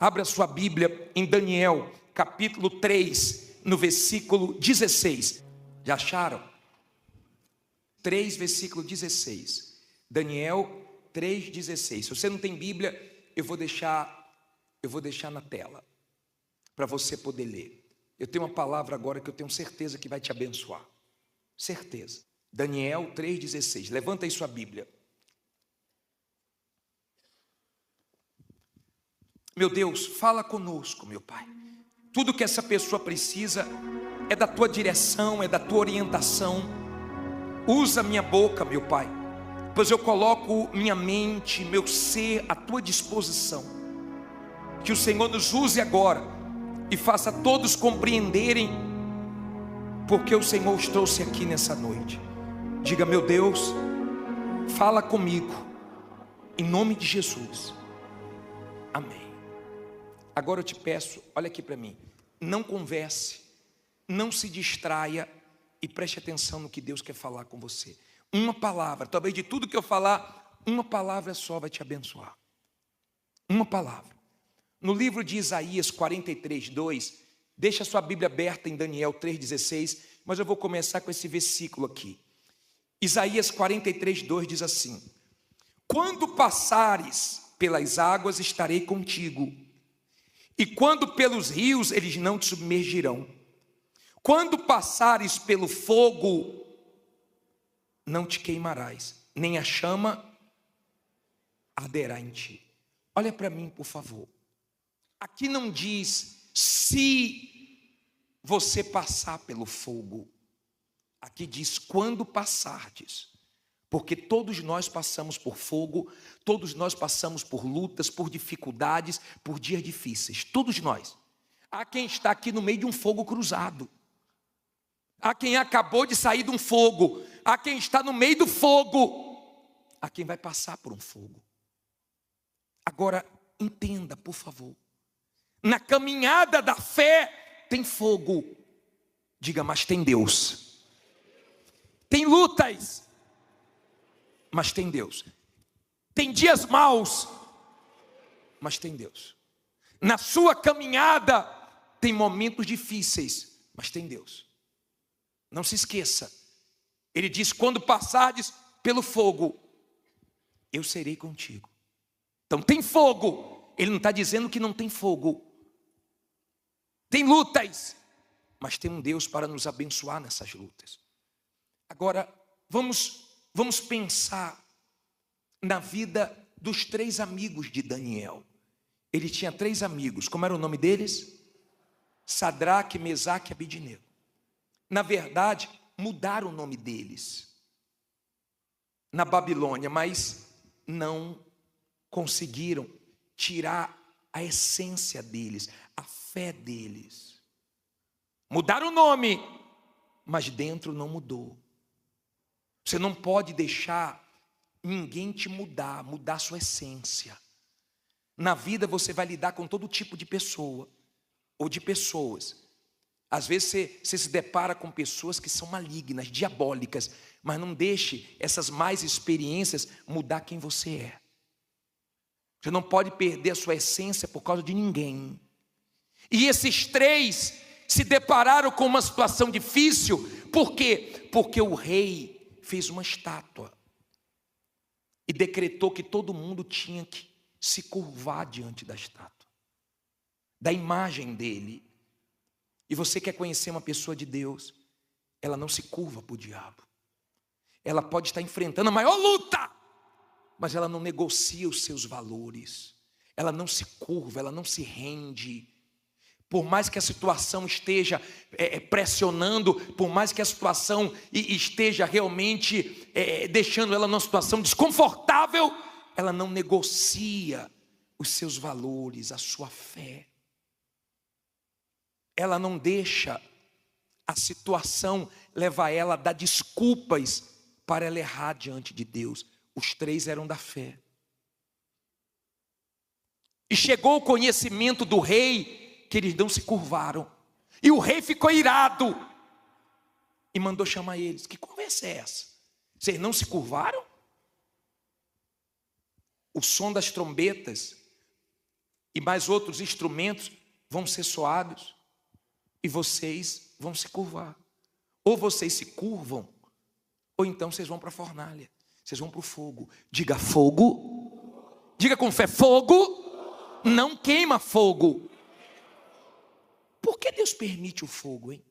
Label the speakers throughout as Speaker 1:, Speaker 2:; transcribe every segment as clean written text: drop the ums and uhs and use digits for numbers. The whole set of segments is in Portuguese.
Speaker 1: Abra sua Bíblia em Daniel, capítulo 3, no versículo 16. Já acharam? 3, versículo 16. Daniel 3,16. Se você não tem Bíblia, eu vou deixar na tela, para você poder ler. Eu tenho uma palavra agora que eu tenho certeza que vai te abençoar. Certeza. Daniel 3,16. Levanta aí sua Bíblia. Meu Deus, fala conosco, meu Pai. Tudo que essa pessoa precisa é da tua direção, é da tua orientação. Usa minha boca, meu Pai, pois eu coloco minha mente, meu ser à tua disposição. Que o Senhor nos use agora e faça todos compreenderem porque o Senhor os trouxe aqui nessa noite. Diga: meu Deus, fala comigo, em nome de Jesus. Amém. Agora eu te peço, olha aqui para mim, não converse, não se distraia e preste atenção no que Deus quer falar com você. Uma palavra, talvez de tudo que eu falar, uma palavra só vai te abençoar. Uma palavra. No livro de Isaías 43:2, deixa a sua Bíblia aberta em Daniel 3,16, mas eu vou começar com esse versículo aqui. Isaías 43:2 diz assim: quando passares pelas águas, estarei contigo, e quando pelos rios, eles não te submergirão. Quando passares pelo fogo, não te queimarás, nem a chama arderá em ti. Olha para mim, por favor. Aqui não diz se você passar pelo fogo. Aqui diz quando passardes. Porque todos nós passamos por fogo, todos nós passamos por lutas, por dificuldades, por dias difíceis. Todos nós. Há quem está aqui no meio de um fogo cruzado. Há quem acabou de sair de um fogo. Há quem está no meio do fogo. Há quem vai passar por um fogo. Agora, entenda, por favor. Na caminhada da fé tem fogo. Diga: mas tem Deus. Tem lutas, mas tem Deus. Tem dias maus, mas tem Deus. Na sua caminhada tem momentos difíceis, mas tem Deus. Não se esqueça. Ele diz: quando passares pelo fogo, eu serei contigo. Então tem fogo. Ele não está dizendo que não tem fogo. Tem lutas, mas tem um Deus para nos abençoar nessas lutas. Agora, vamos pensar na vida dos 3 amigos de Daniel. Ele tinha 3 amigos. Como era o nome deles? Sadraque, Mesaque e Abednego. Na verdade, mudaram o nome deles na Babilônia, mas não conseguiram tirar a essência deles, a fé deles. Mudaram o nome, mas dentro não mudou. Você não pode deixar ninguém te mudar sua essência. Na vida você vai lidar com todo tipo de pessoa ou de pessoas. Às vezes você se depara com pessoas que são malignas, diabólicas, mas não deixe essas mais experiências mudar quem você é. Você não pode perder a sua essência por causa de ninguém. E esses 3 se depararam com uma situação difícil. Por quê? Porque o rei fez uma estátua e decretou que todo mundo tinha que se curvar diante da estátua, da imagem dele. E você quer conhecer uma pessoa de Deus, ela não se curva para o diabo. Ela pode estar enfrentando a maior luta, mas ela não negocia os seus valores. Ela não se curva, ela não se rende. Por mais que a situação esteja pressionando, por mais que a situação esteja realmente deixando ela numa situação desconfortável, ela não negocia os seus valores, a sua fé. Ela não deixa a situação levar ela a dar desculpas para ela errar diante de Deus. Os 3 eram da fé. E chegou o conhecimento do rei que eles não se curvaram. E o rei ficou irado e mandou chamar eles. Que conversa é essa? Vocês não se curvaram? O som das trombetas e mais outros instrumentos vão ser soados, e vocês vão se curvar. Ou vocês se curvam, ou então vocês vão para a fornalha, vocês vão para o fogo. Diga fogo, diga com fé, fogo não queima fogo. Por que Deus permite o fogo, hein?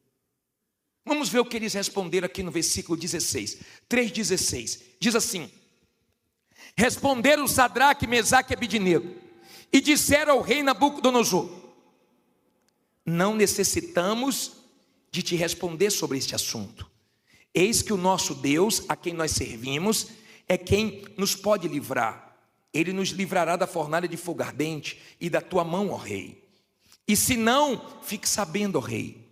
Speaker 1: Vamos ver o que eles responderam aqui no versículo 16, 3,16. Diz assim: responderam Sadraque, Mesaque e Abidnego, e disseram ao rei Nabucodonosor: não necessitamos de te responder sobre este assunto. Eis que o nosso Deus, a quem nós servimos, é quem nos pode livrar. Ele nos livrará da fornalha de fogo ardente e da tua mão, ó rei. E se não, fique sabendo, ó rei,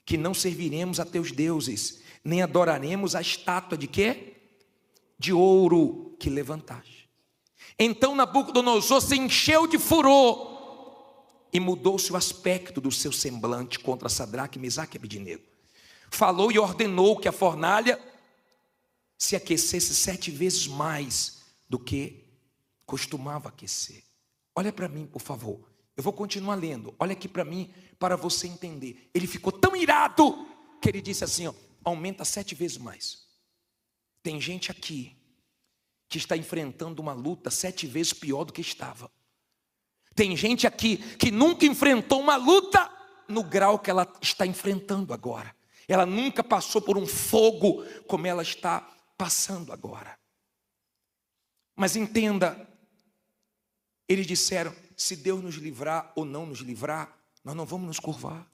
Speaker 1: que não serviremos a teus deuses, nem adoraremos a estátua de quê? De ouro que levantaste. Então Nabucodonosor se encheu de furor e mudou-se o aspecto do seu semblante contra Sadraque, Mesaque e Abidnego. Falou e ordenou que a fornalha se aquecesse 7 vezes mais do que costumava aquecer. Olha para mim, por favor. Eu vou continuar lendo. Olha aqui para mim, para você entender. Ele ficou tão irado que ele disse assim, ó, aumenta 7 vezes mais. Tem gente aqui que está enfrentando uma luta 7 vezes pior do que estava. Tem gente aqui que nunca enfrentou uma luta no grau que ela está enfrentando agora. Ela nunca passou por um fogo como ela está passando agora. Mas entenda, eles disseram, se Deus nos livrar ou não nos livrar, nós não vamos nos curvar.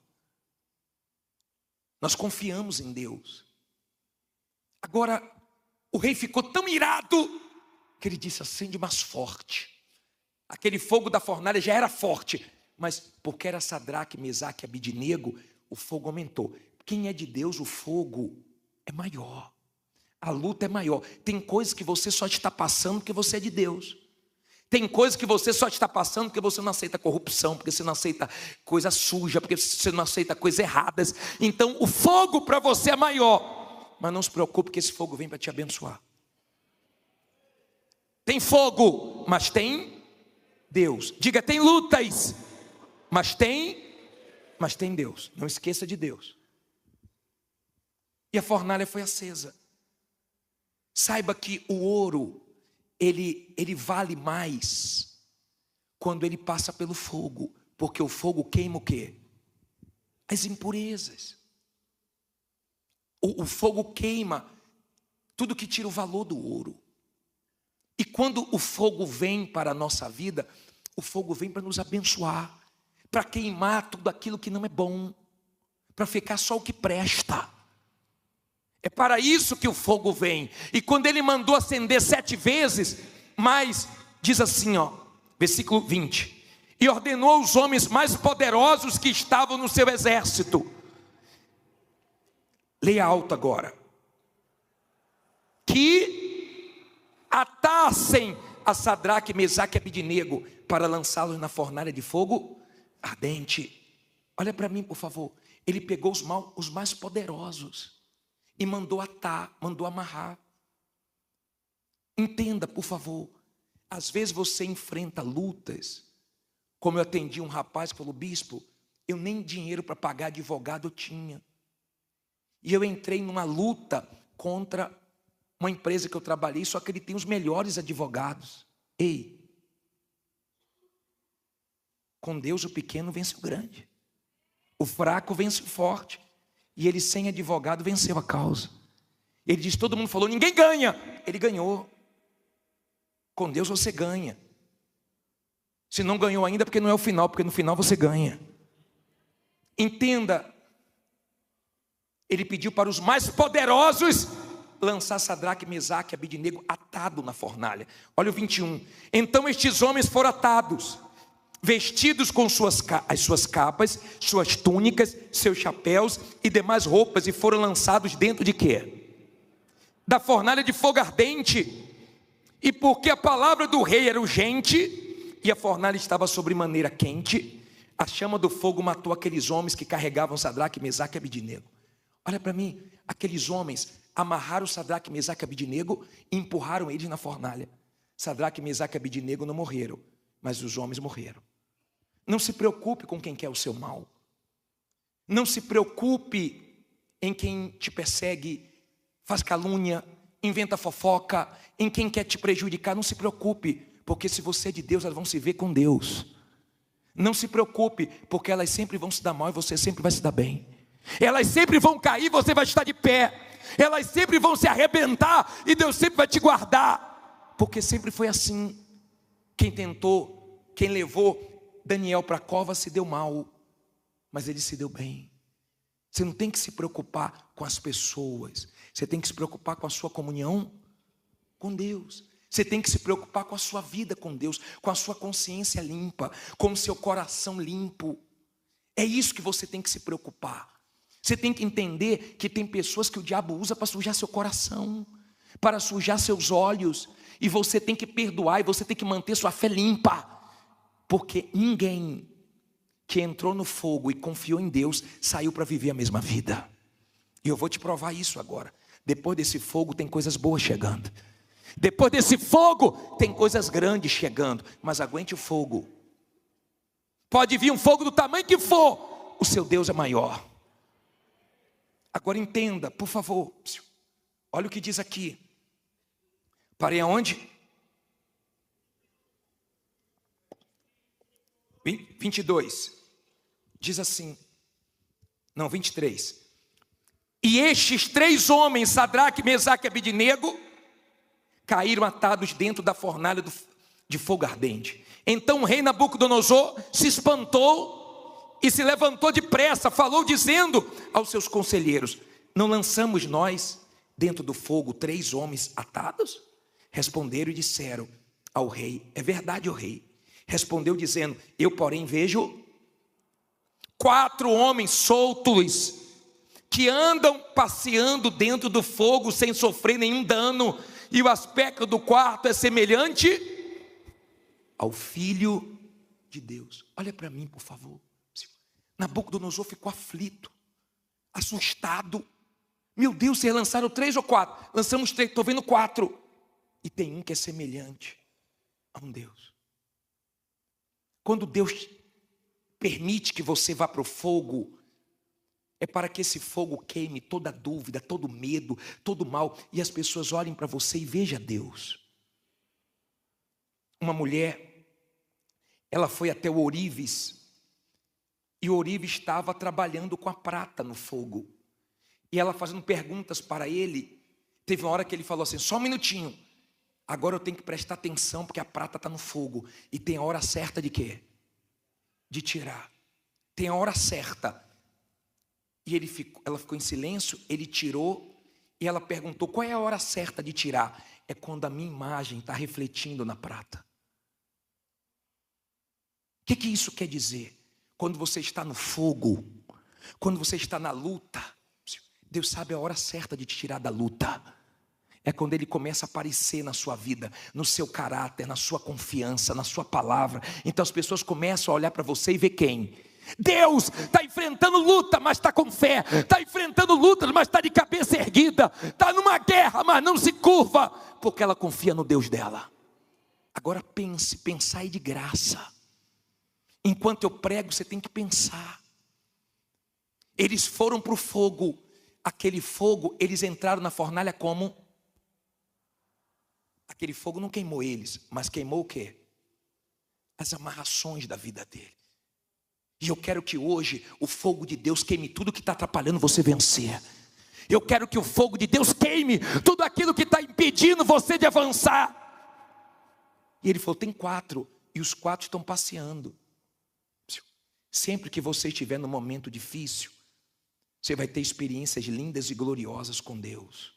Speaker 1: Nós confiamos em Deus. Agora, o rei ficou tão irado que ele disse, acende mais forte. Aquele fogo da fornalha já era forte, mas porque era Sadraque, Mesaque e Abidnego, o fogo aumentou. Quem é de Deus, o fogo é maior. A luta é maior. Tem coisas que você só está passando porque você é de Deus. Tem coisas que você só está passando porque você não aceita corrupção, porque você não aceita coisa suja, porque você não aceita coisas erradas. Então o fogo para você é maior. Mas não se preocupe que esse fogo vem para te abençoar. Tem fogo, mas tem Deus. Diga, tem lutas, mas tem Deus. Não esqueça de Deus. E a fornalha foi acesa. Saiba que o ouro, ele vale mais quando ele passa pelo fogo, porque o fogo queima o quê? As impurezas. O fogo queima tudo que tira o valor do ouro. E quando o fogo vem para a nossa vida, o fogo vem para nos abençoar, para queimar tudo aquilo que não é bom, para ficar só o que presta. É para isso que o fogo vem. E quando ele mandou acender 7 vezes, mas diz assim, ó, versículo 20: e ordenou aos homens mais poderosos que estavam no seu exército. Leia alto agora. Que atassem a Sadraque, Mesaque e Abidnego para lançá-los na fornalha de fogo ardente. Olha para mim, por favor. Ele pegou os mais poderosos e mandou atar, mandou amarrar. Entenda, por favor. Às vezes você enfrenta lutas. Como eu atendi um rapaz que falou, bispo, eu nem dinheiro para pagar advogado eu tinha. E eu entrei numa luta contra uma empresa que eu trabalhei, só que ele tem os melhores advogados. Ei, com Deus o pequeno vence o grande. O fraco vence o forte. E ele sem advogado venceu a causa. Ele diz, todo mundo falou, ninguém ganha. Ele ganhou. Com Deus você ganha. Se não ganhou ainda, porque não é o final, porque no final você ganha. Entenda. Ele pediu para os mais poderosos lançar Sadraque, Mesaque e Abidnego atado na fornalha. Olha o 21. Então estes homens foram atados, vestidos com as suas capas, suas túnicas, seus chapéus e demais roupas, e foram lançados dentro de quê? Da fornalha de fogo ardente. E porque a palavra do rei era urgente, e a fornalha estava sobremaneira quente, a chama do fogo matou aqueles homens que carregavam Sadraque, Mesaque e Abidnego. Olha para mim, aqueles homens amarraram Sadraque, Mesaque e Abidnego e empurraram eles na fornalha. Sadraque, Mesaque e Abidnego não morreram, mas os homens morreram. Não se preocupe com quem quer o seu mal. Não se preocupe em quem te persegue, faz calúnia, inventa fofoca, em quem quer te prejudicar. Não se preocupe, porque se você é de Deus, elas vão se ver com Deus. Não se preocupe, porque elas sempre vão se dar mal e você sempre vai se dar bem. Elas sempre vão cair e você vai estar de pé. Elas sempre vão se arrebentar e Deus sempre vai te guardar. Porque sempre foi assim. Quem tentou, quem levou Daniel para a cova se deu mal, mas ele se deu bem. Você não tem que se preocupar com as pessoas. Você tem que se preocupar com a sua comunhão com Deus. Você tem que se preocupar com a sua vida com Deus, com a sua consciência limpa, com o seu coração limpo. É isso que você tem que se preocupar. Você tem que entender que tem pessoas que o diabo usa para sujar seu coração, para sujar seus olhos, e você tem que perdoar, e você tem que manter sua fé limpa, porque ninguém que entrou no fogo e confiou em Deus saiu para viver a mesma vida. E eu vou te provar isso agora. Depois desse fogo tem coisas boas chegando. Depois desse fogo tem coisas grandes chegando. Mas aguente o fogo. Pode vir um fogo do tamanho que for, o seu Deus é maior. Agora entenda, por favor. Olha o que diz aqui. Parei aonde? 22. Diz assim. Não, 23. E estes 3 homens, Sadraque, Mesaque e Abednego, caíram atados dentro da fornalha de fogo ardente. Então o rei Nabucodonosor se espantou e se levantou depressa, falou dizendo aos seus conselheiros: não lançamos nós dentro do fogo 3 homens atados? Responderam e disseram ao rei: é verdade, ó rei. Respondeu dizendo: eu porém vejo 4 homens soltos, que andam passeando dentro do fogo sem sofrer nenhum dano, e o aspecto do quarto é semelhante ao Filho de Deus. Olha para mim, por favor. Nabucodonosor ficou aflito, assustado. Meu Deus, vocês lançaram 3 ou 4? Lançamos 3, estou vendo 4. E tem um que é semelhante a um Deus. Quando Deus permite que você vá para o fogo, é para que esse fogo queime toda dúvida, todo medo, todo mal, e as pessoas olhem para você e vejam Deus. Uma mulher, ela foi até o ourives, e o ourives estava trabalhando com a prata no fogo, e ela fazendo perguntas para ele. Teve uma hora que ele falou assim: só um minutinho, agora eu tenho que prestar atenção, porque a prata está no fogo, e tem a hora certa de quê? De tirar. Tem a hora certa. E ela ficou em silêncio, ele tirou, e ela perguntou: qual é a hora certa de tirar? É quando a minha imagem está refletindo na prata. O que isso quer dizer? Quando você está no fogo, quando você está na luta, Deus sabe a hora certa de te tirar da luta. É quando Ele começa a aparecer na sua vida, no seu caráter, na sua confiança, na sua palavra. Então as pessoas começam a olhar para você e ver quem? Deus. Está enfrentando luta, mas está com fé. Está enfrentando lutas, mas está de cabeça erguida. Está numa guerra, mas não se curva, porque ela confia no Deus dela. Agora pense, pensai de graça. Enquanto eu prego, você tem que pensar. Eles foram para o fogo. Aquele fogo, eles entraram na fornalha como? Aquele fogo não queimou eles, mas queimou o quê? As amarrações da vida dele. E eu quero que hoje o fogo de Deus queime tudo que está atrapalhando você vencer. Eu quero que o fogo de Deus queime tudo aquilo que está impedindo você de avançar. E ele falou: tem 4, e os 4 estão passeando. Sempre que você estiver num momento difícil, você vai ter experiências lindas e gloriosas com Deus.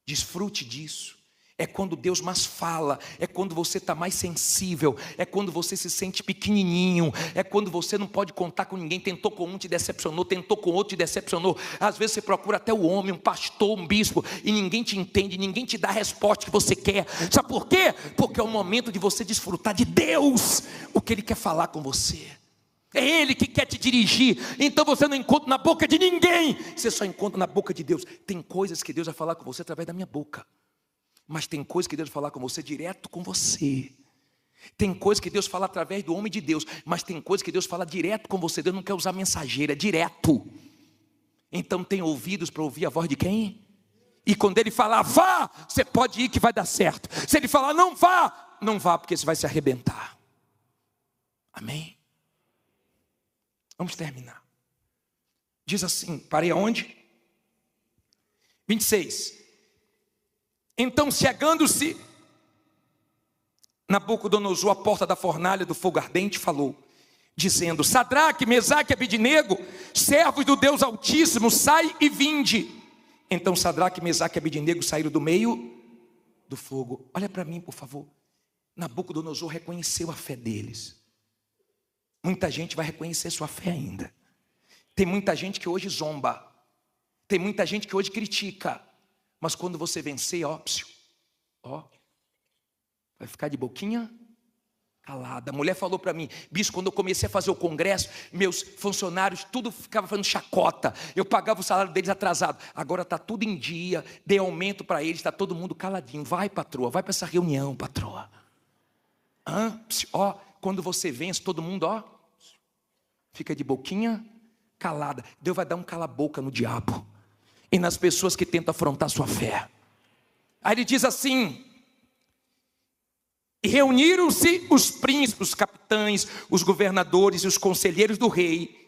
Speaker 1: Desfrute disso. É quando Deus mais fala, é quando você está mais sensível, é quando você se sente pequenininho, é quando você não pode contar com ninguém. Tentou com um, te decepcionou, tentou com outro, te decepcionou. Às vezes você procura até o homem, um pastor, um bispo, e ninguém te entende, ninguém te dá a resposta que você quer. Sabe por quê? Porque é o momento de você desfrutar de Deus, o que Ele quer falar com você. É Ele que quer te dirigir. Então você não encontra na boca de ninguém, você só encontra na boca de Deus. Tem coisas que Deus vai falar com você através da minha boca, mas tem coisas que Deus vai falar com você direto com você. Tem coisa que Deus fala através do homem de Deus, mas tem coisa que Deus fala direto com você. Deus não quer usar mensageira, é direto. Então tem ouvidos para ouvir a voz de quem? E quando Ele falar, vá, você pode ir que vai dar certo. Se Ele falar, não vá, não vá, porque você vai se arrebentar. Amém? Vamos terminar. Diz assim, parei aonde? 26. Então, chegando-se Nabucodonosor à porta da fornalha do fogo ardente, falou, dizendo, Sadraque, Mesaque e Abidnego, servos do Deus Altíssimo, sai e vinde. Então Sadraque, Mesaque e Abidnego saíram do meio do fogo. Olha para mim, por favor. Nabucodonosor reconheceu a fé deles. Muita gente vai reconhecer sua fé ainda. Tem muita gente que hoje zomba. Tem muita gente que hoje critica. Mas quando você vencer, ó, vai ficar de boquinha calada. A mulher falou para mim, bispo, quando eu comecei a fazer o congresso, meus funcionários, tudo ficava fazendo chacota. Eu pagava o salário deles atrasado. Agora está tudo em dia, dei aumento para eles, está todo mundo caladinho. Vai, patroa, vai para essa reunião, patroa. Ó, quando você vence, todo mundo, ó, fica de boquinha calada. Deus vai dar um cala-boca no diabo e nas pessoas que tentam afrontar sua fé. Aí ele diz assim, e reuniram-se os príncipes, os capitães, os governadores e os conselheiros do rei,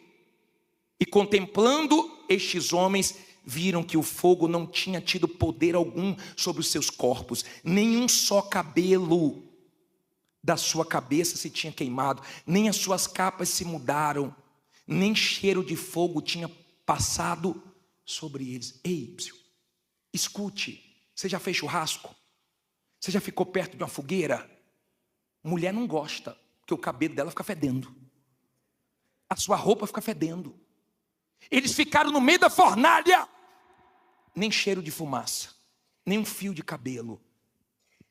Speaker 1: e contemplando estes homens, viram que o fogo não tinha tido poder algum sobre os seus corpos, nenhum só cabelo da sua cabeça se tinha queimado, nem as suas capas se mudaram, nem cheiro de fogo tinha passado sobre eles. Ei, escute, você já fez churrasco? Você já ficou perto de uma fogueira? Mulher não gosta, porque o cabelo dela fica fedendo, a sua roupa fica fedendo. Eles ficaram no meio da fornalha, nem cheiro de fumaça, nem um fio de cabelo.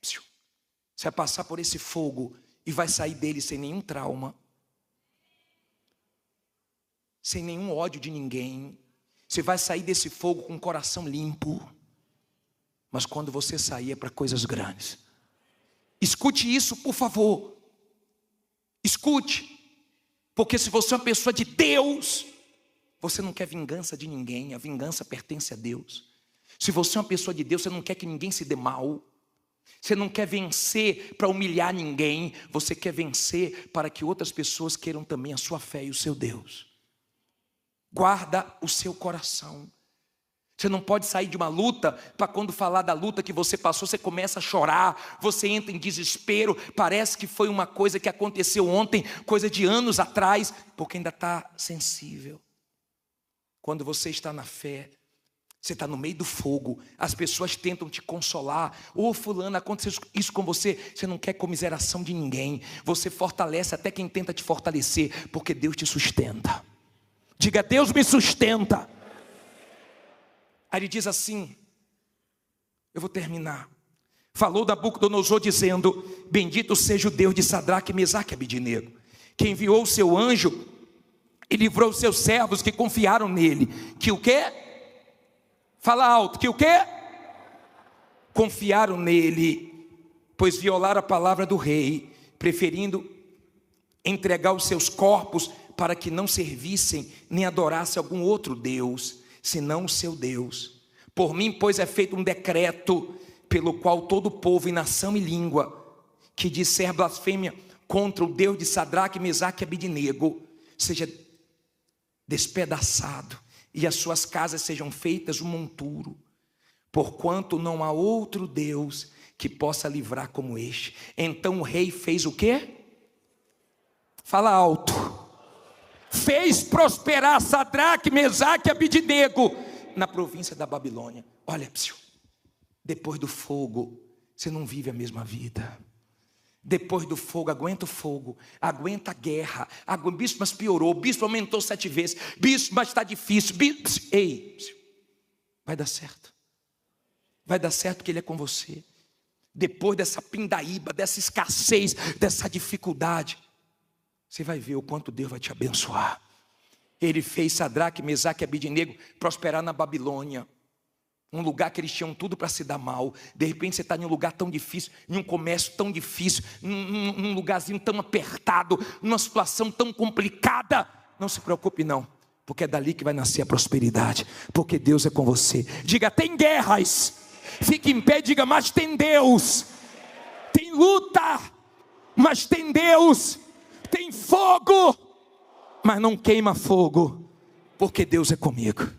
Speaker 1: Você vai passar por esse fogo e vai sair dele sem nenhum trauma, sem nenhum ódio de ninguém. Você vai sair desse fogo com o coração limpo. Mas quando você sair é para coisas grandes. Escute isso, por favor. Escute. Porque se você é uma pessoa de Deus, você não quer vingança de ninguém. A vingança pertence a Deus. Se você é uma pessoa de Deus, você não quer que ninguém se dê mal. Você não quer vencer para humilhar ninguém. Você quer vencer para que outras pessoas queiram também a sua fé e o seu Deus. Guarda o seu coração. Você não pode sair de uma luta para quando falar da luta que você passou, você começa a chorar, você entra em desespero, parece que foi uma coisa que aconteceu ontem, coisa de anos atrás, porque ainda está sensível. Quando você está na fé, você está no meio do fogo, as pessoas tentam te consolar, ô fulano, aconteceu isso com você, você não quer comiseração de ninguém, você fortalece até quem tenta te fortalecer, porque Deus te sustenta. Diga, Deus me sustenta. Aí ele diz assim, eu vou terminar. Falou Nabucodonosor dizendo, bendito seja o Deus de Sadraque, Mesaque e Abidnego, que enviou o seu anjo e livrou os seus servos que confiaram nele. Que o quê? Fala alto, que o quê? Confiaram nele, pois violaram a palavra do rei, preferindo entregar os seus corpos para que não servissem nem adorassem algum outro Deus, senão o seu Deus. Por mim, pois, é feito um decreto, pelo qual todo povo e nação e língua, que disser blasfêmia contra o Deus de Sadraque, Mesaque e Abidnego, seja despedaçado, e as suas casas sejam feitas um monturo, porquanto não há outro Deus que possa livrar como este. Então o rei fez o quê? Fala alto. Fez prosperar Sadraque, Mesaque e Abidnego na província da Babilônia. Olha, depois do fogo, você não vive a mesma vida. Depois do fogo, aguenta o fogo, aguenta a guerra. Bispo, mas piorou, bispo aumentou 7 vezes, bispo, mas está difícil, bispo. Ei, vai dar certo. Vai dar certo que Ele é com você. Depois dessa pindaíba, dessa escassez, dessa dificuldade, você vai ver o quanto Deus vai te abençoar. Ele fez Sadraque, Mesaque e Abidnego prosperar na Babilônia. Um lugar que eles tinham tudo para se dar mal. De repente você está em um lugar tão difícil, em um comércio tão difícil, num lugarzinho tão apertado, numa situação tão complicada. Não se preocupe não, porque é dali que vai nascer a prosperidade, porque Deus é com você. Diga, tem guerras, fique em pé, diga, mas tem Deus. Tem luta, mas tem Deus. Tem fogo, mas não queima fogo, porque Deus é comigo.